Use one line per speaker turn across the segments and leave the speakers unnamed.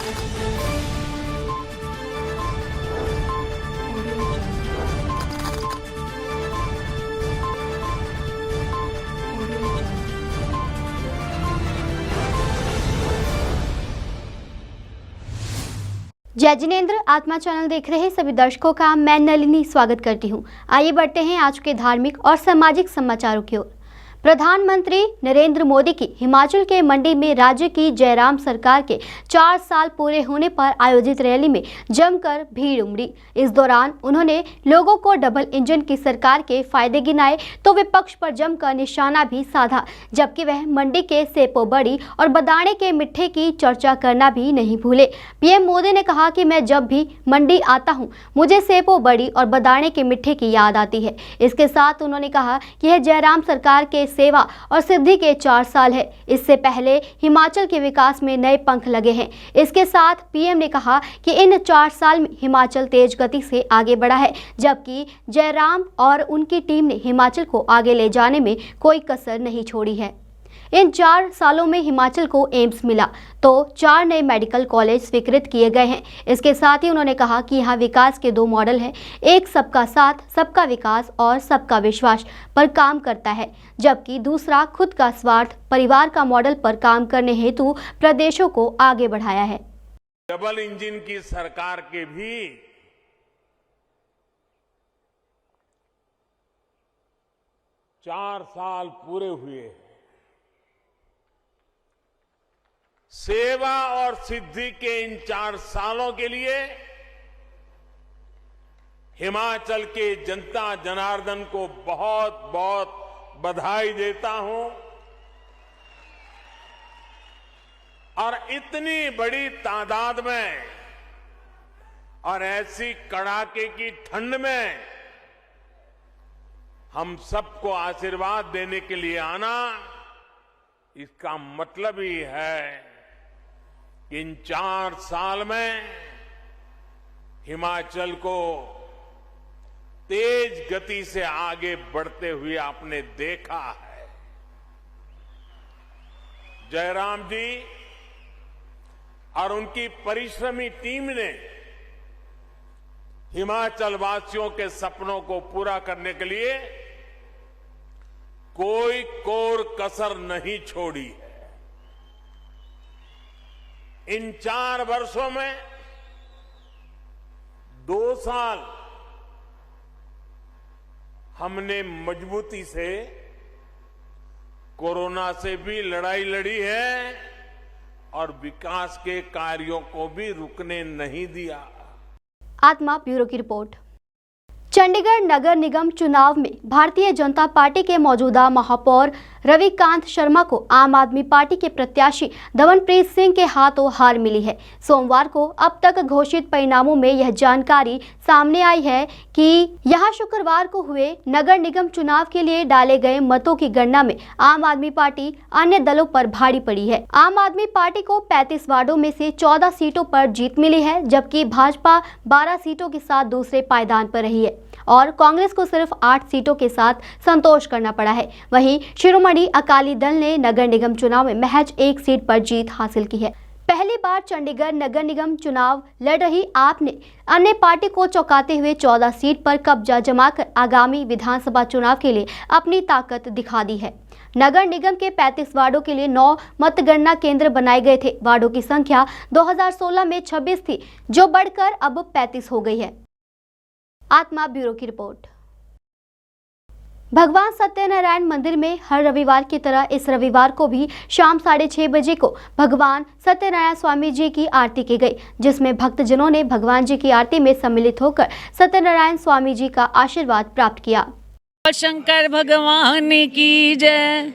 जय जिनेंद्र। आत्मा चैनल देख रहे सभी दर्शकों का मैं नलिनी स्वागत करती हूं। आइए बढ़ते हैं आज के धार्मिक और सामाजिक समाचारों की ओर। प्रधानमंत्री नरेंद्र मोदी की हिमाचल के मंडी में राज्य की जयराम सरकार के 4 साल पूरे होने पर आयोजित रैली में जमकर भीड़ उमड़ी। इस दौरान उन्होंने लोगों को डबल इंजन की सरकार के फायदे गिनाए तो विपक्ष पर जमकर निशाना भी साधा, जबकि वह मंडी के सेपो बड़ी और बदाणे के मिठे की चर्चा करना भी नहीं भूले। पीएम मोदी ने कहा कि मैं जब भी मंडी आता हूं, मुझे सेपो बड़ी और बदाणे के मिठे की याद आती है। इसके साथ उन्होंने कहा कि यह जयराम सरकार के सेवा और सिद्धि के 4 साल है। इससे पहले हिमाचल के विकास में नए पंख लगे हैं। इसके साथ पीएम ने कहा कि इन 4 साल में हिमाचल तेज गति से आगे बढ़ा है, जबकि जयराम और उनकी टीम ने हिमाचल को आगे ले जाने में कोई कसर नहीं छोड़ी है। इन 4 सालों में हिमाचल को एम्स मिला तो 4 नए मेडिकल कॉलेज स्वीकृत किए गए हैं। इसके साथ ही उन्होंने कहा कि यहाँ विकास के 2 मॉडल हैं, एक सबका साथ सबका विकास और सबका विश्वास पर काम करता है, जबकि दूसरा खुद का स्वार्थ परिवार का मॉडल पर काम करने हेतु प्रदेशों को आगे बढ़ाया है।
डबल इंजन की सरकार के भी 4 साल पूरे हुए हैं। सेवा और सिद्धि के इन 4 सालों के लिए हिमाचल के जनता जनार्दन को बहुत बहुत बधाई देता हूं। और इतनी बड़ी तादाद में और ऐसी कड़ाके की ठंड में हम सबको आशीर्वाद देने के लिए आना, इसका मतलब ही है कि इन 4 साल में हिमाचल को तेज गति से आगे बढ़ते हुए आपने देखा है। जयराम जी और उनकी परिश्रमी टीम ने हिमाचल वासियों के सपनों को पूरा करने के लिए कोई कोर कसर नहीं छोड़ी है। इन 4 वर्षों में 2 साल हमने मजबूती से कोरोना से भी लड़ाई लड़ी है और विकास के कार्यों को भी रुकने नहीं दिया।
आत्मा ब्यूरो की रिपोर्ट। चंडीगढ़ नगर निगम चुनाव में भारतीय जनता पार्टी के मौजूदा महापौर रविकांत शर्मा को आम आदमी पार्टी के प्रत्याशी धवनप्रीत सिंह के हाथों हार मिली है। सोमवार को अब तक घोषित परिणामों में यह जानकारी सामने आई है कि यहां शुक्रवार को हुए नगर निगम चुनाव के लिए डाले गए मतों की गणना में आम आदमी पार्टी अन्य दलों पर भारी पड़ी है। आम आदमी पार्टी को 35 वार्डों में से 14 सीटों पर जीत मिली है, जबकि भाजपा 12 सीटों के साथ दूसरे पायदान पर रही है और कांग्रेस को सिर्फ 8 सीटों के साथ संतोष करना पड़ा है। वहीं शिरोमणि अकाली दल ने नगर निगम चुनाव में महज 1 सीट पर जीत हासिल की है। पहली बार चंडीगढ़ नगर निगम चुनाव लड़ रही आप ने अन्य पार्टी को चौंकाते हुए 14 सीट पर कब्जा जमाकर आगामी विधानसभा चुनाव के लिए अपनी ताकत दिखा दी है। नगर निगम के 35 वार्डों के लिए 9 मतगणना केंद्र बनाए गए थे। वार्डों की संख्या 2016 में 26 थी, जो बढ़कर अब 35 हो गई है। आत्मा ब्यूरो की रिपोर्ट। भगवान सत्यनारायण मंदिर में हर रविवार की तरह इस रविवार को भी शाम 6:30 बजे को भगवान सत्यनारायण स्वामी जी की आरती की गई, जिसमें भक्तजनों ने भगवान जी की आरती में सम्मिलित होकर सत्यनारायण स्वामी जी का आशीर्वाद प्राप्त किया।
शंकर भगवान की जय।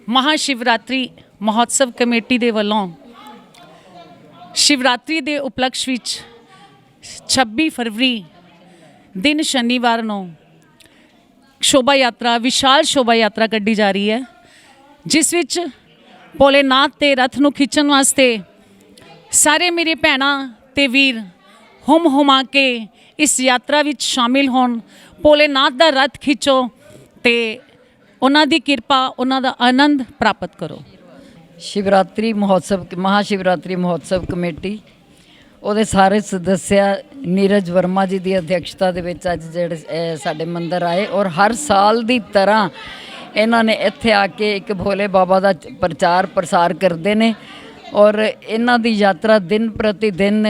महाशिवरात्रि महोत्सव कमेटी दे वल्लों शिवरात्रि दे उपलक्ष्य विच 26 फरवरी दिन शनिवार नूं शोभा यात्रा विशाल शोभा यात्रा कड्ढी जा रही है, जिस विच भोलेनाथ ते रथ नूं खिੱਚਣ वास्ते सारे मेरे भैणां ते वीर हुम हुमा के इस यात्रा विच शामिल होण। भोलेनाथ दा रथ खिੱਚੋ ते उन्हां दी किरपा उन्हां दा आनंद प्राप्त करो।
शिवरात्रि महोत्सव महाशिवरात्रि महोत्सव कमेटी ਉਹਦੇ ਸਾਰੇ ਸਦੱਸਿਆ ਨੀਰਜ ਵਰਮਾ ਜੀ ਦੀ ਅਧਿਕਸ਼ਤਾ ਦੇ ਵਿੱਚ ਅੱਜ ਜਿਹੜੇ ਸਾਡੇ ਮੰਦਰ ਆਏ ਔਰ ਹਰ ਸਾਲ ਦੀ ਤਰ੍ਹਾਂ ਇਹਨਾਂ ਨੇ ਇੱਥੇ ਆ ਕੇ ਇੱਕ ਭੋਲੇ ਬਾਬਾ ਦਾ ਪ੍ਰਚਾਰ ਪ੍ਰਸਾਰ ਕਰਦੇ ਨੇ ਔਰ ਇਹਨਾਂ ਦੀ ਯਾਤਰਾ ਦਿਨ ਪ੍ਰਤੀ ਦਿਨ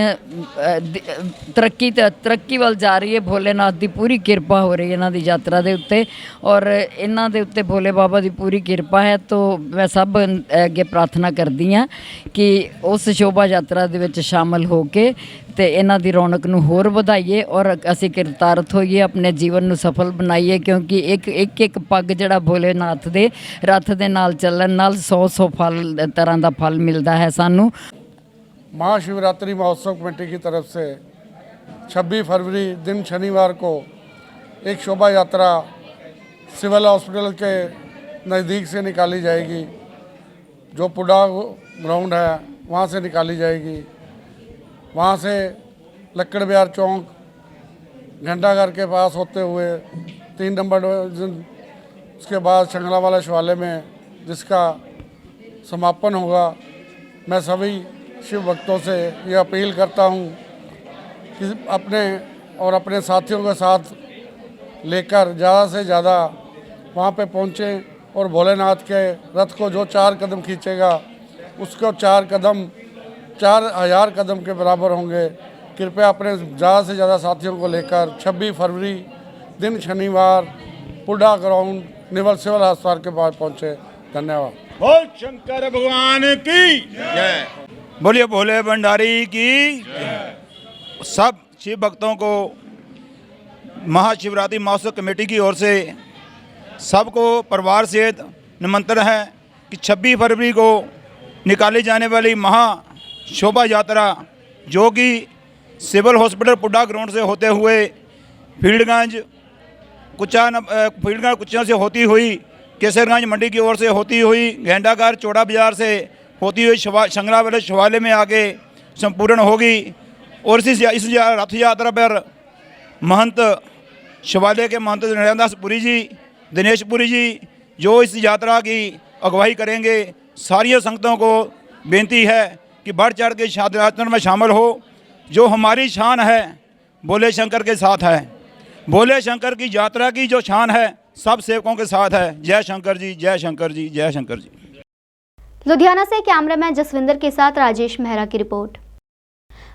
ਤਰੱਕੀ ਵੱਲ ਜਾ ਰਹੀ ਹੈ। ਭੋਲੇਨਾਥ ਦੀ ਪੂਰੀ ਕਿਰਪਾ ਹੋ ਰਹੀ ਹੈ ਇਹਨਾਂ ਦੀ ਯਾਤਰਾ ਦੇ ਉੱਤੇ ਔਰ ਇਹਨਾਂ ਦੇ ਉੱਤੇ ਭੋਲੇ ਬਾਬਾ ਦੀ ਪੂਰੀ ਕਿਰਪਾ ਹੈ। ਤਾਂ ਮੈਂ ਸਭ ਅੱਗੇ ਪ੍ਰਾਰਥਨਾ ਕਰਦੀ ਹਾਂ ਕਿ ਉਸ ਸ਼ੋਭਾ ਯਾਤਰਾ ਦੇ ਵਿੱਚ ਸ਼ਾਮਲ ਹੋ ਕੇ ਤੇ ਇਹਨਾਂ ਦੀ ਰੌਣਕ ਨੂੰ ਹੋਰ ਵਧਾਈਏ ਔਰ ਅਸੀਂ ਕਿਰਤਾਰਥ ਹੋਈਏ, ਆਪਣੇ ਜੀਵਨ ਨੂੰ ਸਫਲ ਬਣਾਈਏ, ਕਿਉਂਕਿ ਇੱਕ ਪੱਗ ਜਿਹੜਾ ਭੋਲੇਨਾਥ ਦੇ ਰੱਥ ਦੇ ਨਾਲ ਚੱਲਣ ਨਾਲ 100 ਫਲ ਤਰ੍ਹਾਂ ਦਾ ਫਲ ਮਿਲਦਾ है सानू।
महाशिवरात्रि महोत्सव कमेटी की तरफ से 26 फरवरी दिन शनिवार को एक शोभा यात्रा सिविल हॉस्पिटल के नज़दीक से निकाली जाएगी, जो पुडा ग्राउंड है वहाँ से निकाली जाएगी। वहाँ से लक्कड़ बिहार चौक घंटाघर के पास होते हुए 3 नंबर डिवीजन, उसके बाद शंगला वाला शिवालय में जिसका समापन होगा। मैं सभी शिव भक्तों से ये अपील करता हूँ कि अपने साथियों के साथ लेकर ज़्यादा से ज़्यादा वहाँ पे पहुँचें और भोलेनाथ के रथ को जो 4 कदम खींचेगा उसको 4 कदम 4000 कदम के बराबर होंगे। कृपया अपने ज़्यादा से ज़्यादा साथियों को लेकर 26 फरवरी दिन शनिवार पुडा ग्राउंड निवल सिविल अस्पताल के पास पहुँचे। धन्यवाद।
बोल शंकर भगवान की जय, बोलिए भोले भंडारी की जय। सब शिव भक्तों को महाशिवरात्रि महोत्सव कमेटी की ओर से सबको परिवार सहित निमंत्रण है कि 26 फरवरी को निकाली जाने वाली महा शोभा यात्रा जो कि सिविल हॉस्पिटल पुडा ग्राउंड से होते हुए फील्डगंज कुचा से होती हुई केसरगंज मंडी की ओर से होती हुई घंटाघर चौड़ा बाजार से होती हुई शंगला वाले शिवालय में आके संपूर्ण होगी। और इस रथ यात्रा पर महंत शिवालय के महंत नरेंद्र पुरी जी, दिनेश पुरी जी जो इस यात्रा की अगुवाई करेंगे, सारी संगतों को बेनती है कि बढ़ चढ़ के यात्रा में शामिल हो। जो हमारी शान है भोले शंकर के साथ है, भोले शंकर की यात्रा की जो शान है सब सेवकों के साथ है। जय शंकर जी, जय शंकर जी, जय शंकर जी।
लुधियाना से कैमरामैन जसविंदर के साथ राजेश मेहरा की रिपोर्ट।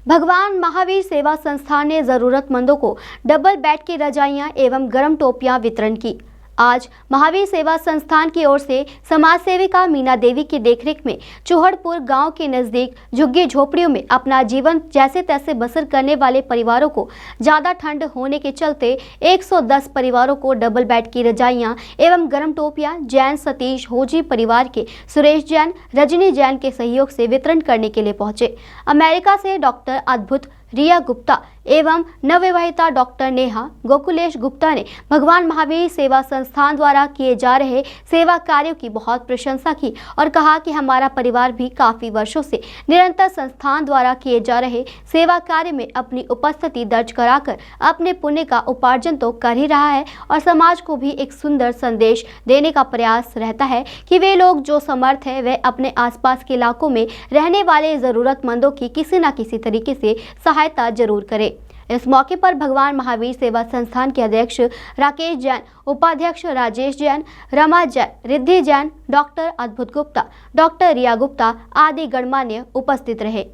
भगवान महावीर सेवा संस्थान ने जरूरतमंदों को डबल बेड की रजाइयां एवं गर्म टोपियां वितरण की। आज महावीर सेवा संस्थान की ओर से समाज सेविका मीना देवी की देखरेख में चूहड़पुर गांव के नजदीक झुग्गी झोपड़ियों में अपना जीवन जैसे तैसे बसर करने वाले परिवारों को ज़्यादा ठंड होने के चलते 110 परिवारों को डबल बेड की रजाइयां एवं गर्म टोपियां जैन सतीश होजी परिवार के सुरेश जैन, रजनी जैन के सहयोग से वितरण करने के लिए पहुंचे। अमेरिका से डॉक्टर अद्भुत रिया गुप्ता एवं नवविवाहिता डॉक्टर नेहा गोकुलेश गुप्ता ने भगवान महावीर सेवा संस्थान द्वारा किए जा रहे सेवा कार्यों की बहुत प्रशंसा की और कहा कि हमारा परिवार भी काफ़ी वर्षों से निरंतर संस्थान द्वारा किए जा रहे सेवा कार्य में अपनी उपस्थिति दर्ज कराकर अपने पुण्य का उपार्जन तो कर ही रहा है और समाज को भी एक सुंदर संदेश देने का प्रयास रहता है कि वे लोग जो समर्थ है वे अपने आसपास के इलाकों में रहने वाले ज़रूरतमंदों की किसी न किसी तरीके से सहायता जरूर करें। इस मौके पर भगवान महावीर सेवा संस्थान के अध्यक्ष राकेश जैन, उपाध्यक्ष राजेश जैन, रमा जैन, रिद्धि जैन, डॉक्टर अद्भुत गुप्ता, डॉक्टर रिया गुप्ता आदि गणमान्य उपस्थित रहे।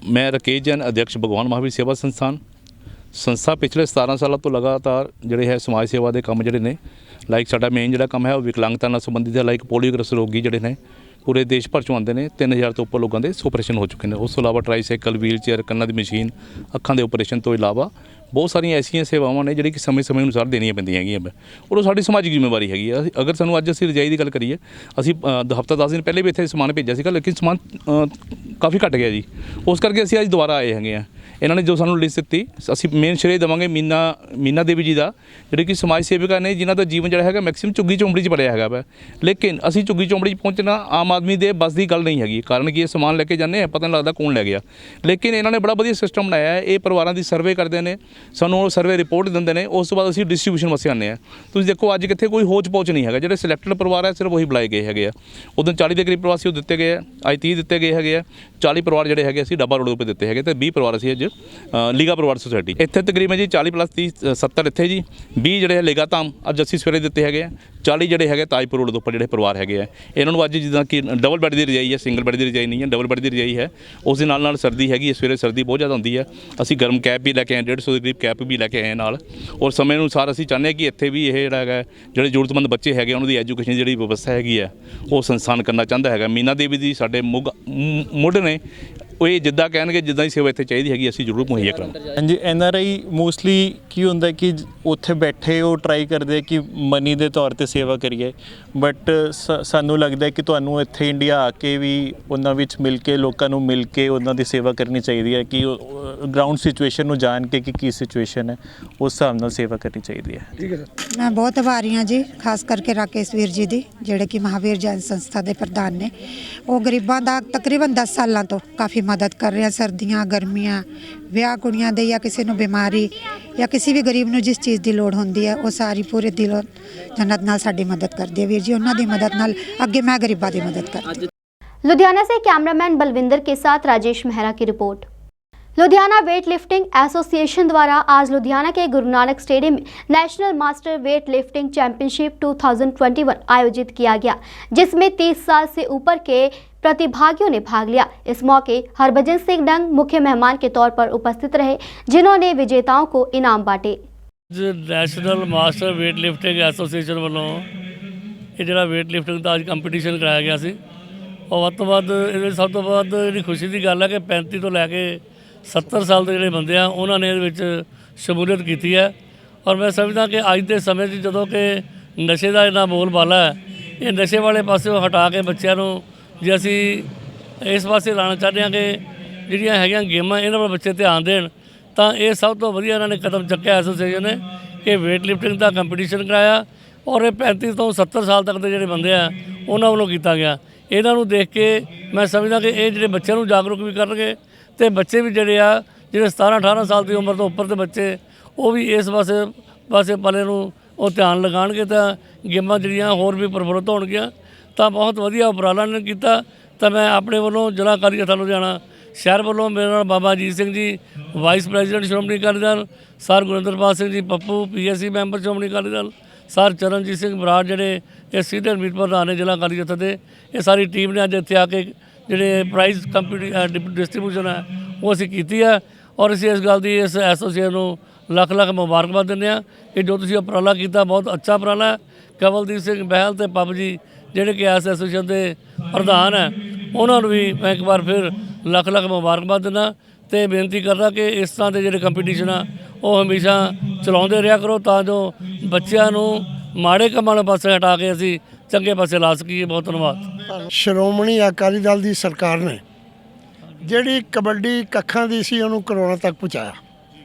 मैं राकेश जैन, अध्यक्ष भगवान महावीर सेवा संस्थान। संस्था पिछले 17 सालों तो लगातार ਜਿਹੜੇ ਹੈ ਸਮਾਜ ਸੇਵਾ ਦੇ ਕੰਮ ਜਿਹੜੇ ਨੇ ਲਾਈਕ ਸਾਡਾ ਮੇਨ ਜਿਹੜਾ ਕੰਮ ਹੈ ਉਹ ਵਿਕਲਾਂਗਤਾ ਨਾਲ ਸੰਬੰਧਿਤ ਹੈ। ਲਾਈਕ ਪੋਲੀਓਗ੍ਰਸ ਰੋਗੀ ਜਿਹੜੇ ਨੇ पूरे देश भर चों आते हैं। 3000 तो उपर लोगों के ऑपरेशन हो चुके हैं। उस तो इलावा ट्राईसाइकिल, व्हील चेयर, कन्ना की मशीन, अखां के ऑपरेशन तो इलावा बहुत सारिया ऐसिया सेवावां ने जिहड़ी कि समय समय अनुसार देनियां पैंदियां हैगियां और वो साडी समाजिक जिम्मेवारी हैगी। अगर सानूं अज असीं रजाई की गल करिए, असीं हफ्ता 10 दिन पहले भी इत्थे समान भेजिया सीगा, लेकिन समान काफ़ी घट गया जी। उस करके असीं अज दोबारा आए हैगे। ਇਹਨਾਂ ਨੇ ਜੋ ਸਾਨੂੰ ਲਿਸਟ ਦਿੱਤੀ, ਅਸੀਂ ਮੇਨ ਸ਼੍ਰੇਅ ਦੇਵਾਂਗੇ ਮੀਨਾ ਦੇਵੀ ਜੀ ਦਾ, ਜਿਹੜੇ ਕਿ ਸਮਾਜ ਸੇਵਿਕਾ ਨੇ, ਜਿਨ੍ਹਾਂ ਦਾ ਜੀਵਨ ਜਿਹੜਾ ਹੈਗਾ ਮੈਕਸਿਮਮ ਝੁੱਗੀ ਝੋਂਪੜੀ 'ਚ ਭਰਿਆ ਹੈਗਾ ਵਾ। ਲੇਕਿਨ ਅਸੀਂ ਝੁੱਗੀ ਝੋਂਪੜੀ 'ਚ ਪਹੁੰਚਣਾ ਆਮ ਆਦਮੀ ਦੇ ਬਸ ਦੀ ਗੱਲ ਨਹੀਂ ਹੈਗੀ, ਕਾਰਨ ਕਿ ਇਹ ਸਮਾਨ ਲੈ ਕੇ ਜਾਂਦੇ ਆ, ਪਤਾ ਨਹੀਂ ਲੱਗਦਾ ਕੌਣ ਲੈ ਗਿਆ। ਲੇਕਿਨ ਇਹਨਾਂ ਨੇ ਬੜਾ ਵਧੀਆ ਸਿਸਟਮ ਬਣਾਇਆ ਹੈ, ਇਹ ਪਰਿਵਾਰਾਂ ਦੀ ਸਰਵੇ ਕਰਦੇ ਨੇ, ਸਾਨੂੰ ਉਹ ਸਰਵੇ ਰਿਪੋਰਟ ਦਿੰਦੇ ਨੇ, ਉਸ ਤੋਂ ਬਾਅਦ ਅਸੀਂ ਡਿਸਟ੍ਰੀਬਿਊਸ਼ਨ ਵਾਸਤੇ ਆਉਂਦੇ ਹਾਂ। ਤੁਸੀਂ ਦੇਖੋ ਅੱਜ ਕਿੱਥੇ ਕੋਈ ਹੋਚ ਪਹੁੰਚ ਨਹੀਂ ਹੈਗਾ, ਜਿਹੜੇ ਸਿਲੈਕਟਡ ਪਰਿਵਾਰ ਹੈ ਸਿਰਫ ਉਹੀ ਬੁਲਾਏ ਗਏ ਹੈਗੇ ਆ। ਉਦੋਂ 40 ਦੇ ਕਰੀਬ ਪ੍ਰਵਾਸੀ ਉਹ ਦਿੱਤੇ ਗਏ ਆ, ਅੱਜ 30 ਦਿੱਤੇ ਗਏ ਹੈਗੇ ਆ। 40 ਪਰਿਵਾਰ ਜਿਹੜੇ ਹੈਗੇ ਅਸੀਂ ਡੱਬਾ ਰੋਡ ਉੱਤੇ ਦਿੱਤੇ ਹੈਗੇ, ਤੇ 20 ਪਰਿਵਾਰ ਅਸੀਂ ਅੱਜ ਲੀਗਾ ਪਰਿਵਾਰ ਸੁਸਾਇਟੀ ਇੱਥੇ ਤਕਰੀਬਨ ਜੀ 40 + 30 70 ਇੱਥੇ ਜੀ, 20 ਜਿਹੜੇ ਲੀਗਾ ਧਾਮ ਅੱਜ ਅਸੀਂ ਸਵੇਰੇ ਦਿੱਤੇ ਹੈਗੇ ਆ, 40 ਜਿਹੜੇ ਹੈਗੇ ਤਾਜਪੁਰ ਰੋਡ ਦੇ ਉੱਪਰ ਜਿਹੜੇ ਪਰਿਵਾਰ ਹੈਗੇ ਆ, ਇਹਨਾਂ ਨੂੰ ਅੱਜ ਜਿੱਦਾਂ ਕਿ ਡਬਲ ਬੈੱਡ ਦੀ ਰਜਾਈ ਹੈ, ਸਿੰਗਲ ਬੈੱਡ ਦੀ ਰਜਾਈ ਨਹੀਂ ਹੈ, ਡਬਲ ਬੈੱਡ ਦੀ ਰਜਾਈ ਹੈ। ਉਸ ਦੇ ਨਾਲ ਸਰਦੀ ਹੈਗੀ ਹੈ, ਸਵੇਰੇ ਸਰਦੀ ਬਹੁਤ ਜ਼ਿਆਦਾ ਹੁੰਦੀ ਹੈ, ਅਸੀਂ ਗਰਮ ਕੈਪ ਵੀ ਲੈ ਕੇ ਆਏ, 150 ਦੇ ਕਰੀਬ ਕੈਪ ਵੀ ਲੈ ਕੇ ਆਏ ਨਾਲ। ਔਰ ਸਮੇਂ ਅਨੁਸਾਰ ਅਸੀਂ ਚਾਹੁੰਦੇ ਹਾਂ ਕਿ ਇੱਥੇ ਵੀ ਇਹ ਜਿਹੜਾ ਹੈਗਾ ਜਿਹੜੇ ਜ਼ਰੂਰਤਮੰਦ ਬੱਚੇ ਹੈਗੇ ਉਹਨਾਂ ਦੀ ਐਜੂਕੇਸ਼ਨ ਜਿਹੜੀ ਵਿਵਸਥਾ ਹੈਗੀ ਹੈ ਉਹ ਸੰਸਥਾਨ ਕਰਨਾ ਚਾਹੁੰਦਾ ਹੈਗਾ। ਮੀਨਾ ਦੇਵੀ ਜੀ ਸਾਡੇ ਮੁੱਢ ਨੇ, ਉਹ ਇਹ ਜਿੱਦਾਂ ਕਹਿਣਗੇ ਜਿੱਦਾਂ ਦੀ ਸੇਵਾ ਇੱਥੇ ਚਾਹੀਦੀ ਹੈਗੀ ਅਸੀਂ ਜ਼ਰੂਰ ਮੁਹੱਈਆ ਕਰਾਂਗੇ।
ਹਾਂਜੀ, NRI ਮੋਸਟਲੀ ਕੀ ਹੁੰਦਾ ਕਿ ਉੱਥੇ ਬੈਠੇ ਉਹ ਟਰਾਈ ਕਰਦੇ ਕਿ ਮਨੀ ਦੇ ਤੌਰ ਤੇ ਸੇਵਾ ਕਰੀਏ, ਬਟ ਸਾਨੂੰ ਲੱਗਦਾ ਕਿ ਤੁਹਾਨੂੰ ਇੱਥੇ ਇੰਡੀਆ ਆ ਕੇ ਵੀ ਉਹਨਾਂ ਵਿੱਚ ਮਿਲ ਕੇ, ਲੋਕਾਂ ਨੂੰ ਮਿਲ ਕੇ ਉਹਨਾਂ ਦੀ ਸੇਵਾ ਕਰਨੀ ਚਾਹੀਦੀ ਹੈ, ਕਿ ਗਰਾਊਂਡ ਸਿਚੁਏਸ਼ਨ ਨੂੰ ਜਾਣ ਕੇ ਕਿ ਕੀ ਸਿਚੁਏਸ਼ਨ ਹੈ ਉਸ ਹਿਸਾਬ ਨਾਲ ਸੇਵਾ ਕਰਨੀ ਚਾਹੀਦੀ ਹੈ। ਠੀਕ ਹੈ ਸਰ।
ਮੈਂ ਬਹੁਤ ਆਭਾਰੀ ਹਾਂ ਜੀ, ਖਾਸ ਕਰਕੇ ਰਾਕੇਸ਼ ਵੀਰ ਜੀ ਦੀ, ਜਿਹੜੇ ਕਿ ਮਹਾਵੀਰ ਜੈਨ ਸੰਸਥਾ ਦੇ ਪ੍ਰਧਾਨ ਨੇ। ਉਹ ਗਰੀਬਾਂ ਦਾ ਤਕਰੀਬਨ 10 ਸਾਲਾਂ ਤੋਂ ਕਾਫੀ ਮਦਦ ਕਰ ਰਹੇ ਆ। ਸਰਦੀਆਂ, ਗਰਮੀਆਂ, ਵਿਆਹ ਕੁੜੀਆਂ ਦੇ, ਜਾਂ ਕਿਸੇ ਨੂੰ ਬਿਮਾਰੀ, ਜਾਂ ਕਿਸੇ ਵੀ ਗਰੀਬ ਨੂੰ ਜਿਸ ਚੀਜ਼ ਦੀ ਲੋੜ ਹੁੰਦੀ ਹੈ, ਉਹ ਸਾਰੀ ਪੂਰੇ ਦਿਲੋਂ ਜਨਤ ਨਾਲ ਸਾਡੀ ਮਦਦ ਕਰਦੇ ਆ ਵੀਰ ਜੀ। ਉਹਨਾਂ ਦੀ ਮਦਦ ਨਾਲ ਅੱਗੇ ਮੈਂ ਗਰੀਬਾਂ ਦੀ मदद करती।
लुधियाना से कैमरामैन बलविंदर के साथ राजेश मेहरा की report. Ludhiana weight lifting association द्वारा आज लुधियाना के गुरु नानक स्टेडियम में national master weight lifting championship 2021 आयोजित किया गया, जिसमें 30 साल से ऊपर के प्रतिभागियों ने भाग लिया। इस मौके हरभजन सिंह डंग मुख्य मेहमान के तौर पर उपस्थित रहे, जिन्होंने विजेताओं को इनाम बांटे।
National master weight lifting association वालों ਇਹ ਜਿਹੜਾ ਵੇਟ ਲਿਫਟਿੰਗ ਦਾ ਅੱਜ ਕੰਪੀਟੀਸ਼ਨ ਕਰਾਇਆ ਗਿਆ ਸੀ, ਉਹ ਵੱਧ ਤੋਂ ਵੱਧ ਇਹਦੇ ਸਭ ਤੋਂ ਵੱਧ ਜਿਹੜੀ ਖੁਸ਼ੀ ਦੀ ਗੱਲ ਹੈ ਕਿ 35 ਤੋਂ ਲੈ ਕੇ 70 ਸਾਲ ਦੇ ਜਿਹੜੇ ਬੰਦੇ ਆ ਉਹਨਾਂ ਨੇ ਇਹਦੇ ਵਿੱਚ ਸ਼ਮੂਲੀਅਤ ਕੀਤੀ ਹੈ। ਔਰ ਮੈਂ ਸਮਝਦਾ ਕਿ ਅੱਜ ਦੇ ਸਮੇਂ 'ਚ ਜਦੋਂ ਕਿ ਨਸ਼ੇ ਦਾ ਇੰਨਾ ਬੋਲਬਾਲਾ ਹੈ, ਇਹ ਨਸ਼ੇ ਵਾਲੇ ਪਾਸਿਓਂ ਹਟਾ ਕੇ ਬੱਚਿਆਂ ਨੂੰ ਜੇ ਅਸੀਂ ਇਸ ਪਾਸੇ ਲਾਉਣਾ ਚਾਹੁੰਦੇ ਹਾਂ ਕਿ ਜਿਹੜੀਆਂ ਹੈਗੀਆਂ ਗੇਮਾਂ ਇਹਨਾਂ ਵੱਲ ਬੱਚੇ ਧਿਆਨ ਦੇਣ, ਤਾਂ ਇਹ ਸਭ ਤੋਂ ਵਧੀਆ ਇਹਨਾਂ ਨੇ ਕਦਮ ਚੱਕਿਆ ਐਸੋਸੀਏਸ਼ਨ ਨੇ ਕਿ ਵੇਟ ਲਿਫਟਿੰਗ ਦਾ ਕੰਪੀਟੀਸ਼ਨ ਕਰਾਇਆ। ਔਰ ਇਹ 35 ਤੋਂ 70 ਸਾਲ ਤੱਕ ਦੇ ਜਿਹੜੇ ਬੰਦੇ ਆ ਉਹਨਾਂ ਵੱਲੋਂ ਕੀਤਾ ਗਿਆ। ਇਹਨਾਂ ਨੂੰ ਦੇਖ ਕੇ ਮੈਂ ਸਮਝਦਾ ਕਿ ਇਹ ਜਿਹੜੇ ਬੱਚਿਆਂ ਨੂੰ ਜਾਗਰੂਕ ਵੀ ਕਰਨਗੇ, ਤੇ ਬੱਚੇ ਵੀ ਜਿਹੜੇ ਆ ਜਿਹੜੇ 17-18 ਸਾਲ ਦੀ ਉਮਰ ਤੋਂ ਉੱਪਰ ਦੇ ਬੱਚੇ, ਉਹ ਵੀ ਇਸ ਪਾਸੇ ਪਲੇ ਨੂੰ ਉਹ ਧਿਆਨ ਲਗਾਉਣਗੇ, ਤਾਂ ਗੇਮਾਂ ਜਿਹੜੀਆਂ ਹੋਰ ਵੀ ਪ੍ਰਫੁੱਲਤ ਹੋਣਗੀਆਂ। ਤਾਂ ਬਹੁਤ ਵਧੀਆ ਉਪਰਾਲਾ ਨੇ ਕੀਤਾ। ਤਾਂ ਮੈਂ ਆਪਣੇ ਵੱਲੋਂ ਜ਼ਿਲ੍ਹਾ ਅਕਾਲੀ ਜਥਾ ਲੁਧਿਆਣਾ ਸ਼ਹਿਰ ਵੱਲੋਂ ਮੇਰੇ ਨਾਲ ਬਾਬਾ Ajit Singh ji vice president Shiromani Akali Dal, sir Gurinderpal Singh ji Pappu PSC member Shiromani Akali Dal, sir Charanjit Singh Brar ਜਿਹੜੇ ਇਹ ਸੀਨੀਅਰ ਮੀਤ ਪ੍ਰਧਾਨ ਨੇ ਜ਼ਿਲ੍ਹਾ ਅਕਾਲੀ ਜਥਾ ਦੇ, ਇਹ ਸਾਰੀ ਟੀਮ ਨੇ ਅੱਜ ਇੱਥੇ ਆ ਕੇ ਜਿਹੜੇ ਪ੍ਰਾਈਜ਼ ਡਿਸਟ੍ਰੀਬਿਊਸ਼ਨ ਹੈ ਉਹ ਅਸੀਂ ਕੀਤੀ ਹੈ। ਔਰ ਅਸੀਂ ਇਸ ਗੱਲ ਦੀ ਇਸ ਐਸੋਸੀਏਸ਼ਨ ਨੂੰ ਲੱਖ ਮੁਬਾਰਕਬਾਦ ਦਿੰਦੇ ਹਾਂ ਕਿ ਜੋ ਤੁਸੀਂ ਉਪਰਾਲਾ ਕੀਤਾ ਬਹੁਤ ਅੱਛਾ ਉਪਰਾਲਾ ਹੈ। ਕਵਲਦੀਪ ਸਿੰਘ ਬਹਿਲ ਤੇ ਪੱਪ ਜੀ ਜਿਹੜੇ ਕਿ ਇਸ ਐਸੋਸੀਏਸ਼ਨ ਦੇ ਪ੍ਰਧਾਨ ਹੈ, ਉਹਨਾਂ ਨੂੰ ਵੀ ਮੈਂ ਇੱਕ ਵਾਰ ਫਿਰ ਲੱਖ ਮੁਬਾਰਕਬਾਦ ਦਿੰਦਾ, ਤੇ ਬੇਨਤੀ ਕਰਦਾ ਕਿ ਇਸ ਤਰ੍ਹਾਂ ਦੇ ਜਿਹੜੇ ਕੰਪੀਟੀਸ਼ਨ ਆ ਉਹ ਹਮੇਸ਼ਾ ਚਲਾਉਂਦੇ ਰਿਹਾ ਕਰੋ, ਤਾਂ ਜੋ ਬੱਚਿਆਂ ਨੂੰ ਮਾੜੇ ਕੰਮਾਂ ਵਾਲੇ ਪਾਸੇ ਹਟਾ ਕੇ ਅਸੀਂ ਚੰਗੇ ਪਾਸੇ ਲਾ ਸਕੀਏ। ਬਹੁਤ ਧੰਨਵਾਦ।
ਸ਼੍ਰੋਮਣੀ ਅਕਾਲੀ ਦਲ ਦੀ ਸਰਕਾਰ ਨੇ ਜਿਹੜੀ ਕਬੱਡੀ ਕੱਖਾਂ ਦੀ ਸੀ ਉਹਨੂੰ ਕਰੋਨਾ ਤੱਕ ਪਹੁੰਚਾਇਆ,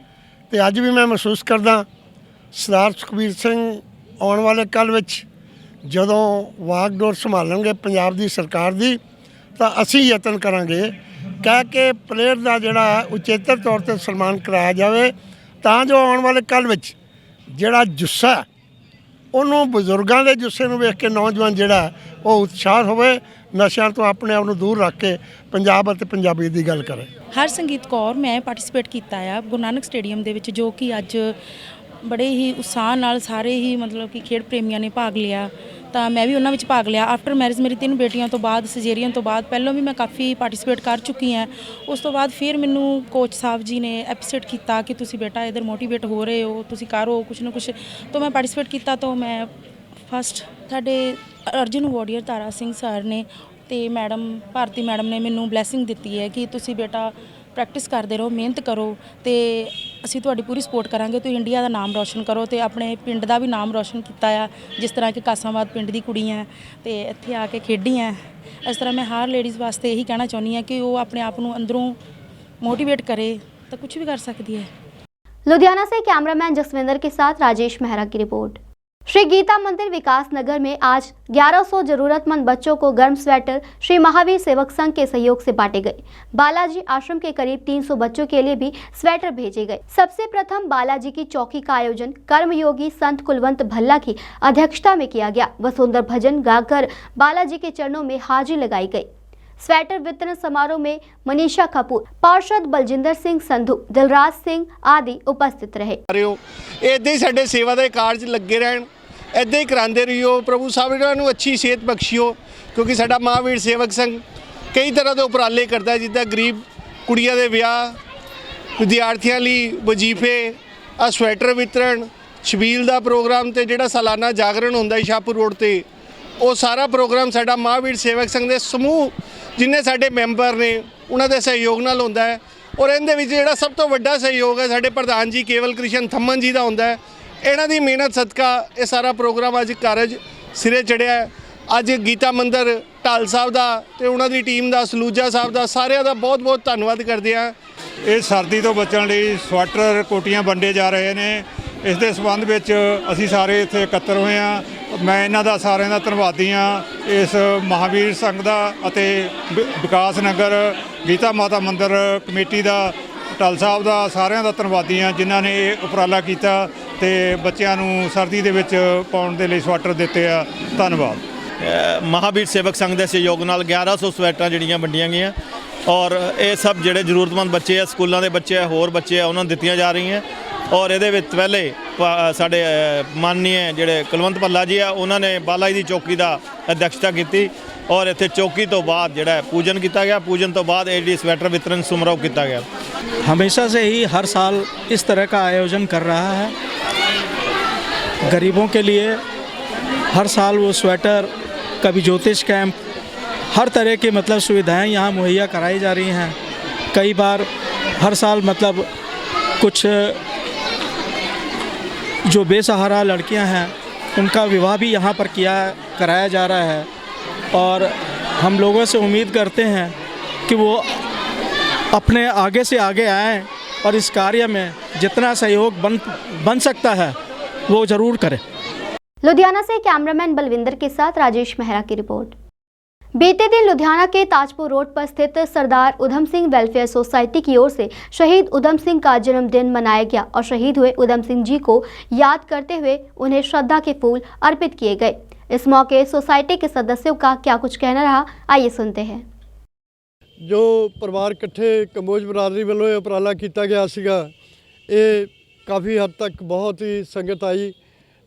ਤੇ ਅੱਜ ਵੀ ਮੈਂ ਮਹਿਸੂਸ ਕਰਦਾ ਸਰਦਾਰ ਸੁਖਬੀਰ ਸਿੰਘ ਆਉਣ ਵਾਲੇ ਕੱਲ੍ਹ ਵਿੱਚ ਜਦੋਂ ਵਾਗਡੋਰ ਸੰਭਾਲਣਗੇ ਪੰਜਾਬ ਦੀ ਸਰਕਾਰ ਦੀ, ਤਾਂ ਅਸੀਂ ਯਤਨ ਕਰਾਂਗੇ ਕਹਿ ਕੇ ਪਲੇਅਰ ਦਾ ਜਿਹੜਾ ਉਚੇਤਰ ਤੌਰ 'ਤੇ ਸਨਮਾਨ ਕਰਾਇਆ ਜਾਵੇ, ਤਾਂ ਜੋ ਆਉਣ ਵਾਲੇ ਕੱਲ੍ਹ ਵਿੱਚ ਜਿਹੜਾ ਜੁੱਸਾ ਉਹਨੂੰ ਬਜ਼ੁਰਗਾਂ ਦੇ ਜੁੱਸੇ ਨੂੰ ਵੇਖ ਕੇ ਨੌਜਵਾਨ ਜਿਹੜਾ ਉਹ ਉਤਸ਼ਾਹ ਹੋਵੇ, ਨਸ਼ਿਆਂ ਤੋਂ ਆਪਣੇ ਆਪ ਨੂੰ ਦੂਰ ਰੱਖ ਕੇ ਪੰਜਾਬ ਅਤੇ ਪੰਜਾਬੀਅਤ ਦੀ ਗੱਲ ਕਰੇ।
ਹਰਸੰਗੀਤ ਕੌਰ, ਮੈਂ ਪਾਰਟਿਸਿਪੇਟ ਕੀਤਾ ਆ ਗੁਰੂ ਨਾਨਕ ਸਟੇਡੀਅਮ ਦੇ ਵਿੱਚ, ਜੋ ਕਿ ਅੱਜ ਬੜੇ ਹੀ ਉਤਸ਼ਾਹ ਨਾਲ ਸਾਰੇ ਹੀ ਮਤਲਬ ਕਿ ਖੇਡ ਪ੍ਰੇਮੀਆਂ ਨੇ ਭਾਗ ਲਿਆ। ਤਾਂ ਮੈਂ ਵੀ ਉਹਨਾਂ ਵਿੱਚ ਭਾਗ ਲਿਆ। ਆਫਟਰ ਮੈਰਿਜ ਮੇਰੀ 3 ਬੇਟੀਆਂ ਤੋਂ ਬਾਅਦ, ਸਿਜੇਰੀਅਨ ਤੋਂ ਬਾਅਦ, ਪਹਿਲਾਂ ਵੀ ਮੈਂ ਕਾਫੀ ਪਾਰਟਿਸਿਪੇਟ ਕਰ ਚੁੱਕੀ ਹਾਂ। ਉਸ ਤੋਂ ਬਾਅਦ ਫਿਰ ਮੈਨੂੰ ਕੋਚ ਸਾਹਿਬ ਜੀ ਨੇ ਐਪਰੀਸ਼ੀਏਟ ਕੀਤਾ ਕਿ ਤੁਸੀਂ ਬੇਟਾ ਇਧਰ ਮੋਟੀਵੇਟ ਹੋ ਰਹੇ ਹੋ, ਤੁਸੀਂ ਕਰੋ ਕੁਛ ਨਾ ਕੁਛ। ਤਾਂ ਮੈਂ ਪਾਰਟਿਸਿਪੇਟ ਕੀਤਾ। ਤਾਂ ਮੈਂ ਫਸਟ ਸਾਡੇ ਅਰਜੁਨ ਵਾਰੀਅਰ ਤਾਰਾ ਸਿੰਘ ਸਰ ਨੇ ਤੇ ਮੈਡਮ ਭਾਰਤੀ ਮੈਡਮ ਨੇ ਮੈਨੂੰ ਬਲੈਸਿੰਗ ਦਿੱਤੀ ਹੈ ਕਿ ਤੁਸੀਂ ਬੇਟਾ ਪ੍ਰੈਕਟਿਸ ਕਰਦੇ ਰਹੋ, ਮਿਹਨਤ ਕਰੋ, ਤੇ ਅਸੀਂ ਤੁਹਾਡੀ ਪੂਰੀ ਸਪੋਰਟ ਕਰਾਂਗੇ। ਤੁਸੀਂ ਇੰਡੀਆ ਦਾ ਨਾਮ ਰੌਸ਼ਨ ਕਰੋ ਤੇ ਆਪਣੇ ਪਿੰਡ ਦਾ ਵੀ ਨਾਮ ਰੌਸ਼ਨ ਕੀਤਾ ਆ, ਜਿਸ ਤਰ੍ਹਾਂ ਕਿ ਕਾਸਾਬਾਦ ਪਿੰਡ ਦੀ ਕੁੜੀ ਹੈ ਤੇ ਇੱਥੇ ਆ ਕੇ ਖੇਡੀ ਹੈ। ਇਸ ਤਰ੍ਹਾਂ ਮੈਂ ਹਰ ਲੇਡੀਜ਼ ਵਾਸਤੇ ਇਹੀ ਕਹਿਣਾ ਚਾਹੁੰਦੀ ਹਾਂ ਕਿ ਉਹ ਆਪਣੇ ਆਪ ਨੂੰ ਅੰਦਰੋਂ ਮੋਟੀਵੇਟ ਕਰੇ ਤਾਂ ਕੁਝ ਵੀ ਕਰ ਸਕਦੀ ਹੈ।
लुधियाना से कैमरामैन जसविंदर के साथ राजेश मेहरा की रिपोर्ट। श्री गीता मंदिर विकास नगर में आज 1100 जरूरतमंद बच्चों को गर्म स्वेटर श्री महावीर सेवक संघ के सहयोग से बांटे गए। बालाजी आश्रम के करीब 300 बच्चों के लिए भी स्वेटर भेजे गए। सबसे प्रथम बालाजी की चौकी का आयोजन कर्मयोगी संत कुलवंत भल्ला की अध्यक्षता में किया गया। वसुंधर भजन गाकर बालाजी के चरणों में हाजिरी लगाई गई। स्वेटर वितरण समारोह में मनीषा कपूर, पार्षद बलजिंदर सिंह संधू, दिलराज सिंह आदि उपस्थित रहे।
इदां ही साडे सेवा दे कार्ज लगे रहन, इदां ही करांदे रहियो। प्रभु साहब इन्हां नूं अच्छी सेहत बख्शियो, क्योंकि साडा महावीर सेवक संघ कई तरह के उपराले करता है, जिद्दां गरीब कुड़ियां दे विआह, विद्यार्थियों लई वजीफे, आ स्वेटर वितरण, छबील का प्रोग्राम ते जिहड़ा सालाना जागरण हुंदा है शाहपुर रोड ते, वो सारा प्रोग्राम साडा महावीर सेवक संघ दे समूह जिन्ने साडे मैंबर ने उन्हां दे सहयोग नाल हुंदा है। और इहदे विच जिहड़ा सब तो वड्डा सहयोग है साडे प्रधान जी केवल कृष्ण थम्मन जी का हुंदा है। इन्हां दी मेहनत सदका ये सारा प्रोग्राम अज कारज सिरे चढ़िया है। अज गीता मंदिर ढाल साहब का ते उन्हां दी टीम का, सलूजा साहब का, सारिਆਂ ਦਾ बहुत बहुत धन्नवाद करते हैं।
ਇਹ ਸਰਦੀ ਤੋਂ ਬਚਣ ਲਈ ਸਵੈਟਰ ਕੋਟੀਆਂ ਵੰਡੇ ਜਾ ਰਹੇ ਨੇ। ਇਸ ਦੇ ਸੰਬੰਧ ਵਿੱਚ ਅਸੀਂ ਸਾਰੇ ਇੱਥੇ ਇਕੱਤਰ ਹੋਏ ਹਾਂ। ਮੈਂ ਇਹਨਾਂ ਦਾ ਸਾਰਿਆਂ ਦਾ ਧੰਨਵਾਦੀ ਹਾਂ। ਇਸ ਮਹਾਵੀਰ ਸੰਘ ਦਾ ਅਤੇ ਵਿਕਾਸ ਨਗਰ ਗੀਤਾ ਮਾਤਾ ਮੰਦਿਰ ਕਮੇਟੀ ਦਾ, ਢਾਲ ਸਾਹਿਬ ਦਾ, ਸਾਰਿਆਂ ਦਾ ਧੰਨਵਾਦੀ ਹਾਂ ਜਿਨ੍ਹਾਂ ਨੇ ਇਹ ਉਪਰਾਲਾ ਕੀਤਾ ਤੇ ਬੱਚਿਆਂ ਨੂੰ ਸਰਦੀ ਦੇ ਵਿੱਚ ਪਾਉਣ ਦੇ ਲਈ ਸਵੈਟਰ ਦਿੱਤੇ ਆ। ਧੰਨਵਾਦ।
महावीर सेवक संघ के सहयोग नाल 1100 स्वेटर जड़ियाँ वंडियां गईयां और ये सब जोड़े जरूरतमंद बच्चे है, स्कूलों के बच्चे है, होर बच्चे है, उन्होंने दित्तियां जा रही हैं। और ये पहले साढ़े माननीय जोड़े कुलवंत भल्ला जी है, उन्होंने बाला जी की चौकी का अध्यक्षता की और इत्थे चौकी तो बाद जोड़ा पूजन किया गया। पूजन तो बाद ये स्वेटर वितरण समारोह किया गया।
हमेशा से ही हर साल इस तरह का आयोजन कर रहा है। गरीबों के लिए हर साल वो स्वेटर, कभी ज्योतिष कैंप, हर तरह की मतलब सुविधाएं यहाँ मुहैया कराई जा रही हैं। कई बार हर साल मतलब कुछ जो बेसहारा लड़कियां हैं उनका विवाह भी यहाँ पर कराया जा रहा है। और हम लोगों से उम्मीद करते हैं कि वो अपने आगे से आगे आएँ और इस कार्य में जितना सहयोग बन सकता है वो ज़रूर करें।
लुधियाना से कैमरामैन बलविंदर के साथ राजेश मेहरा की रिपोर्ट। बीते दिन लुधियाना के ताजपुर रोड पर स्थित सरदार उधम सिंह वेलफेयर सोसाइटी की ओर से शहीद उधम सिंह का जन्मदिन मनाया गया और शहीद हुए उधम सिंह जी को याद करते हुए उन्हें श्रद्धा के फूल अर्पित किए गए। इस मौके सोसाइटी के सदस्यों का क्या कुछ कहना रहा, आइए सुनते हैं।
जो परिवार इकट्ठे कंबोज बरादरी वालों उपराला किया गया सीगा, ये काफ़ी हद तक बहुत ही संगत आई।